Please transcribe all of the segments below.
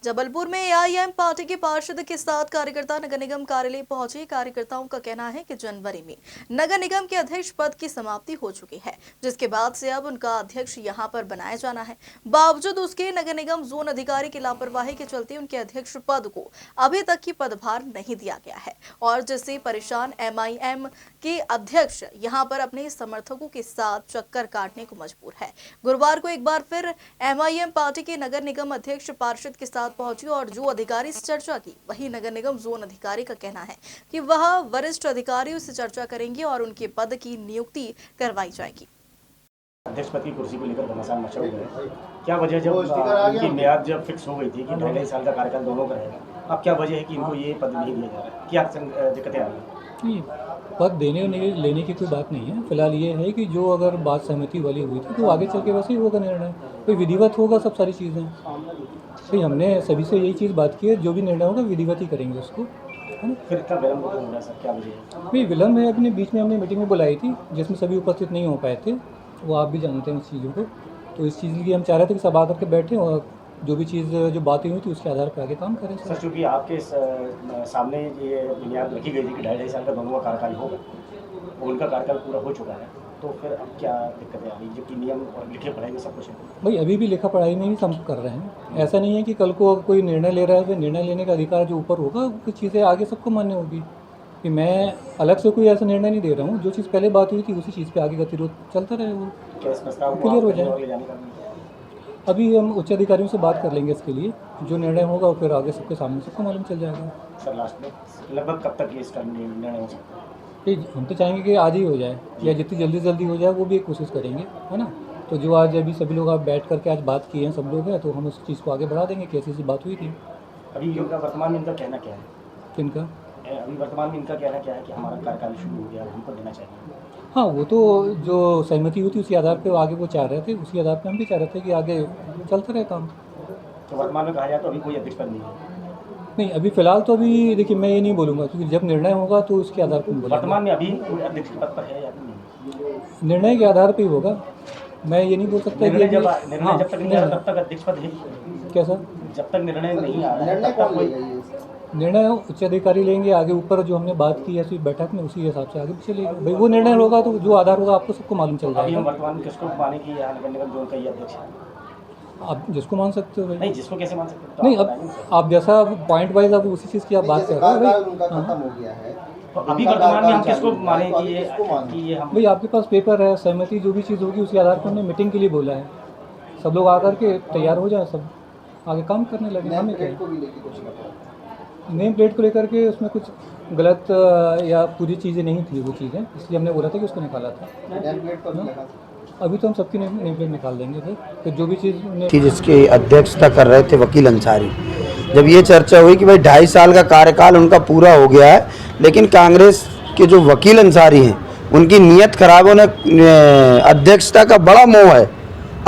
जबलपुर में AIM party के पार्षद के साथ कार्यकर्ता नगर निगम कार्यालय पहुंचे। कार्यकर्ताओं का कहना है कि जनवरी में नगर निगम के अध्यक्ष पद की समाप्ति हो चुकी है, जिसके बाद से अब उनका अध्यक्ष यहां पर बनाया जाना है। बावजूद उसके नगर निगम जोन अधिकारी की लापरवाही के चलते उनके अध्यक्ष पद को अभी तक की पदभार नहीं दिया गया है और जिससे परेशान एमआईएम के अध्यक्ष यहां पर अपने समर्थकों के साथ चक्कर काटने को मजबूर है। गुरुवार को एक बार फिर एमआईएम पार्टी के नगर निगम अध्यक्ष पार्षद के साथ पहुंची और जो अधिकारी से चर्चा की, वही नगर निगम जोन अधिकारी का कहना है कि वह वरिष्ठ अधिकारियों से चर्चा करेंगे और उनके पद की नियुक्ति करवाई जाएगी। अध्यक्ष पद की कुर्सी को लेकर घमासान मचा हुआ है। क्या वजह जब उनकी मियाद जब फिक्स हो गई थी कि 2.5 साल का कार्यकाल दोनों का रहेगा, अब क्या वजह है कि इनको ये पद नहीं दिया जा रहा है? क्या दिक्कतें आ रही हैं? पद देने लेने की कोई बात नहीं है। फिलहाल ये है कि जो अगर बात सहमति वाली हुई थी तो आगे चल के वैसे ही होगा निर्णय, कोई विधिवत होगा सब सारी चीज़ें। तो हमने सभी से यही चीज़ बात की है, जो भी निर्णय होगा विधिवत ही करेंगे उसको, है ना। फिर इतना विलम्ब हो रहा है सर, क्या वजह है? भाई विलम्ब है, अपने बीच में हमने मीटिंग में बुलाई थी जिसमें सभी उपस्थित नहीं हो पाए थे, वो आप भी जानते हैं उस चीज़ों को। तो इस चीज़ के लिए हम चाह रहे थे कि सब आकर के बैठें और जो भी चीज़ जो बातें हुई थी उसके आधार पर आगे काम करें। सर चूँकि आपके सामने ये बुनियाद रखी गई थी कि 2.5 साल का दोनों का कार्यकाल होगा, उनका कार्यकाल पूरा हो चुका है, तो फिर अब क्या दिक्कतें आ रही है? जबकि नियम और लिखे पढ़ाई में सब कुछ है। भाई अभी भी लिखा पढ़ाई में ही हम कर रहे हैं। ऐसा नहीं है कि कल को कोई निर्णय ले रहा है तो निर्णय लेने का अधिकार जो ऊपर होगा कुछ चीज़ें आगे सबको मान्य होगी। कि मैं अलग से कोई ऐसा निर्णय नहीं दे रहा हूँ, जो चीज़ पहले बात हुई थी उसी चीज़ पे आगे गतिरोध चलता रहे, वो क्लियर हो जाए। अभी हम उच्च अधिकारियों से बात कर लेंगे इसके लिए, जो निर्णय होगा वो फिर आगे सबके सामने सबको मालूम चल जाएगा। सर लास्ट में लगभग कब तक ये इसका निर्णय हो सकता है? हम तो चाहेंगे कि आज ही हो जाए या जितनी जल्दी हो जाए वो भी एक कोशिश करेंगे, है ना। तो जो आज अभी सभी लोग आप बैठ करके आज बात किए हैं सब लोग हैं, तो हम उस चीज़ को आगे बढ़ा देंगे कि ऐसी बात हुई थी। अभी इनका वर्तमान में इनका कहना क्या है? किनका? अभी वर्तमान में इनका कहना क्या है कि हमारा कार्यकाल शुरू हो गया, हमको देना चाहिए? हाँ, वो तो जो सहमति हुई थी उसी आधार पे आगे वो चाह रहे थे, उसी आधार पे हम भी चाह रहे थे कि आगे चलता रहे काम। तो वर्तमान में कहा जाए तो अभी कोई अध्यक्ष पद नहीं है? नहीं, अभी फ़िलहाल तो अभी देखिए मैं ये नहीं बोलूँगा, क्योंकि जब निर्णय होगा तो उसके आधार पर बोलूँगा। वर्तमान में अभी कोई अध्यक्ष पद पर है या नहीं? निर्णय के आधार पर ही होगा, मैं ये नहीं बोल सकता कि निर्णय जब तक नहीं आ रहा तब तक अध्यक्ष पद है। क्या सर? जब तक निर्णय नहीं आ रहा है तब तक कोई निर्णय उच्च अधिकारी लेंगे, आगे ऊपर जो हमने बात की ऐसी बैठक में उसी हिसाब से आगे भी चलेगा। भाई वो निर्णय होगा तो जो आधार होगा आपको सबको मालूम चल अभी जाएगा। हम वर्तमान में किसको माने कि यहाँ नगर निगम जोन का ये अध्यक्ष है? आप जिसको मान सकते हो भाई। नहीं, जिसको कैसे मान सकते हो? नहीं, अब आप जैसा पॉइंट वाइज आप उसी चीज़ की आप बात कर रहे हो भाई। तो अभी वर्तमान में हम किसको माने कि ये हम? भाई आपके पास पेपर है, सहमति जो भी चीज़ होगी उसी आधार पर हमने मीटिंग के लिए बोला है। सब लोग आकर के तैयार हो जाए, सब आगे काम करने लगे। हमें क्या नेम प्लेट को लेकर के उसमें कुछ गलत या पूरी चीज़ें नहीं थी वो चीज़ें, इसलिए हमने बोला था कि उसको निकाला था। अभी तो हम सबकी नेम प्लेट निकाल देंगे फिर, तो जो भी चीज़ जिसकी अध्यक्षता कर रहे थे वकील अंसारी, जब ये चर्चा हुई कि भाई 2.5 साल का कार्यकाल उनका पूरा हो गया है, लेकिन कांग्रेस के जो वकील अंसारी हैं उनकी नीयत खराब होने, अध्यक्षता का बड़ा मोह है,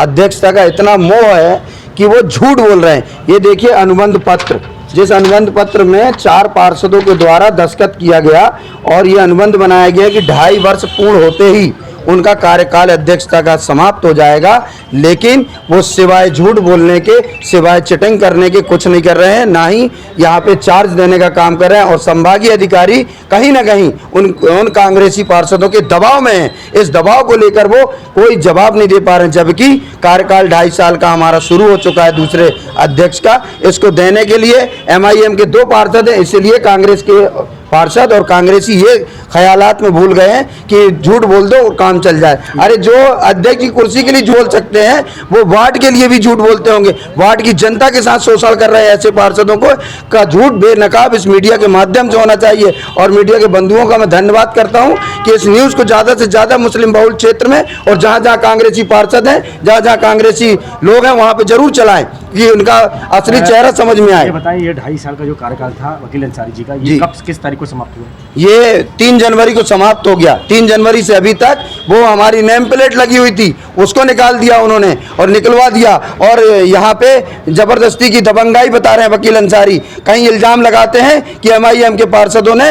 अध्यक्षता का इतना मोह है कि वो झूठ बोल रहे हैं। ये देखिए अनुबंध पत्र, जिस अनुबंध पत्र में 4 पार्षदों के द्वारा दस्तखत किया गया और ये अनुबंध बनाया गया कि 2.5 वर्ष पूर्ण होते ही उनका कार्यकाल अध्यक्षता का समाप्त हो जाएगा, लेकिन वो सिवाय झूठ बोलने के, सिवाय चिटिंग करने के कुछ नहीं कर रहे हैं, ना ही यहाँ पे चार्ज देने का काम कर रहे हैं। और संभागीय अधिकारी कहीं ना कहीं उन कांग्रेसी पार्षदों के दबाव में हैं। इस दबाव को लेकर वो कोई जवाब नहीं दे पा रहे हैं, जबकि कार्यकाल 2.5 साल का हमारा शुरू हो चुका है दूसरे अध्यक्ष का। इसको देने के लिए एमआईएम के 2 पार्षद हैं, इसलिए कांग्रेस के पार्षद और कांग्रेसी ये ख्यालात में भूल गए हैं कि झूठ बोल दो और काम चल जाए। अरे जो अध्यक्ष की कुर्सी के लिए झूठ बोल सकते हैं वो वार्ड के लिए भी झूठ बोलते होंगे। वार्ड की जनता के साथ शोषण कर रहे हैं ऐसे पार्षदों को का झूठ बेनकाब इस मीडिया के माध्यम से होना चाहिए। और मीडिया के बंधुओं का मैं धन्यवाद करता हूं कि इस न्यूज़ को ज़्यादा से ज़्यादा मुस्लिम बहुल क्षेत्र में और जहाँ जहाँ कांग्रेसी पार्षद हैं, जहाँ जहाँ कांग्रेसी लोग हैं वहाँ पर जरूर चलाएं कि उनका असली चेहरा समझ में आए। बताइए, ये 2.5 साल का जो कार्यकाल था वकील अंसारी जी का, ये कब किस तारीख को समाप्त हुआ? ये 3 जनवरी को समाप्त हो गया। 3 जनवरी से अभी तक वो हमारी नेम प्लेट लगी हुई थी, उसको निकाल दिया उन्होंने और निकलवा दिया। और यहाँ पे जबरदस्ती की दबंगाई बता रहे हैं वकील अंसारी। कहीं इल्जाम लगाते हैं कि MIM के पार्षदों ने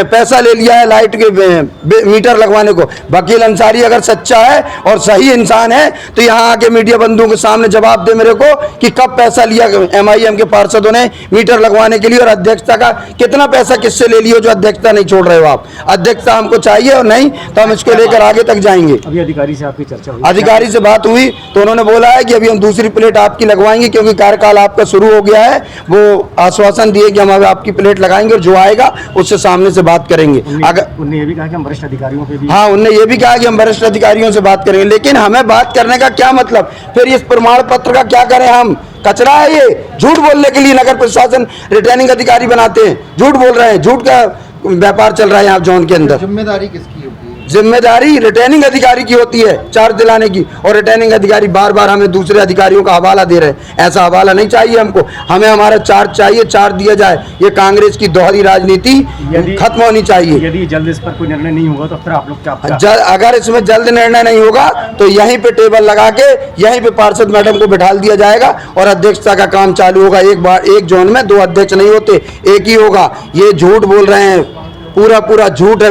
पैसा ले लिया है लाइट के मीटर लगवाने को। वकील अंसारी अगर सच्चा है और सही इंसान है तो यहाँ आके मीडिया बंधुओं के सामने जवाब दे मेरे को कि कब पैसा लिया MIM के पार्षदों ने मीटर लगवाने के लिए, और अध्यक्षता का कितना पैसा किससे ले लियो जो अध्यक्षता नहीं छोड़ रहे हो आप। अध्यक्षता हमको चाहिए और नहीं तो हम इसको लेकर आगे तक जाएंगे। अभी अधिकारी से आपकी चर्चा हुई? अधिकारी से बात हुई तो उन्होंने बोला है कि अभी हम दूसरी प्लेट आपकी लगवाएंगे क्योंकि कार्यकाल आपका शुरू हो गया है। वो आश्वासन दिए कि हम अब आपकी प्लेट लगाएंगे और जो आएगा उससे सामने से बात करेंगे। अगर उन्होंने ये भी कहा कि हम वरिष्ठ अधिकारियों पे भी, हाँ, उनने ये भी कहा कि हम वरिष्ठ अधिकारियों से बात करेंगे, लेकिन हमें बात करने का क्या मतलब? फिर इस प्रमाण पत्र का क्या करें हम? कचरा है ये। झूठ बोलने के लिए नगर प्रशासन रिटर्निंग अधिकारी बनाते हैं, झूठ बोल रहे हैं, झूठ का व्यापार चल रहा है यहाँ जोन के अंदर। जिम्मेदारी किसकी होती है? जिम्मेदारी रिटर्निंग अधिकारी की होती है चार्ज दिलाने की, और रिटर्निंग अधिकारी बार बार हमें दूसरे अधिकारियों का हवाला दे रहे हैं। ऐसा हवाला नहीं चाहिए हमको, हमें हमारा चार्ज चाहिए, चार्ज दिया जाए। ये कांग्रेस की दोहरी राजनीति खत्म होनी चाहिए। यदि जल्द इस पर कोई निर्णय नहीं होगा तो फिर आप लोग क्या? अगर इसमें जल्द निर्णय नहीं होगा तो यहीं पे टेबल लगा के यहीं पे पार्षद मैडम को बिठा दिया जाएगा और अध्यक्षता का काम चालू होगा। एक बार एक जोन में 2 अध्यक्ष नहीं होते, एक ही होगा। ये झूठ बोल रहे हैं, पूरा झूठ है।